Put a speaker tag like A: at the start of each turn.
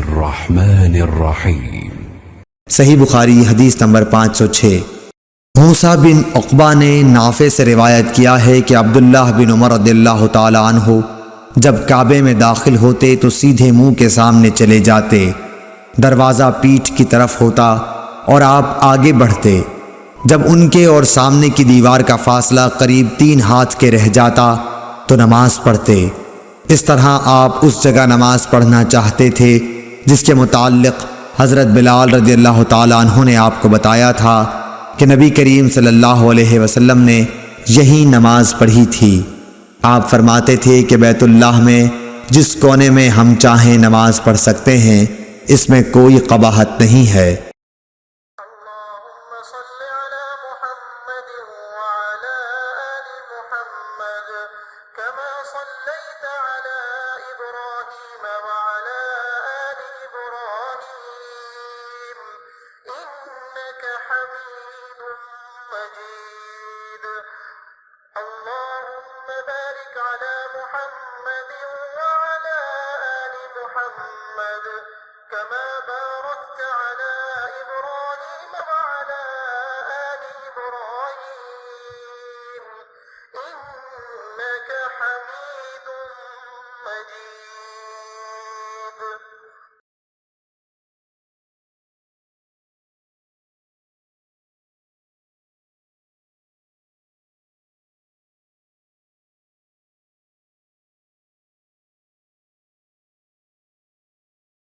A: الرحمن الرحیم۔
B: صحیح بخاری حدیث نمبر 506۔ موسیٰ بن عقبہ نے نافع سے روایت کیا ہے کہ عبداللہ بن عمر رضی اللہ تعالی عنہ جب کعبے میں داخل ہوتے تو سیدھے منہ کے سامنے چلے جاتے، دروازہ پیٹھ کی طرف ہوتا اور آپ آگے بڑھتے۔ جب ان کے اور سامنے کی دیوار کا فاصلہ قریب 3 ہاتھ کے رہ جاتا تو نماز پڑھتے۔ اس طرح آپ اس جگہ نماز پڑھنا چاہتے تھے جس کے متعلق حضرت بلال رضی اللہ تعالی عنہ نے آپ کو بتایا تھا کہ نبی کریم صلی اللہ علیہ وسلم نے یہی نماز پڑھی تھی۔ آپ فرماتے تھے کہ بیت اللہ میں جس کونے میں ہم چاہیں نماز پڑھ سکتے ہیں، اس میں کوئی قباحت نہیں ہے۔
C: اللهم صل على محمد وعلى آل محمد كما صليت على إبراهيم وعلى آل إبراهيم إنك حميد مجيد اللهم بارك على محمد وعلى آل محمد كما باركت على إبراهيم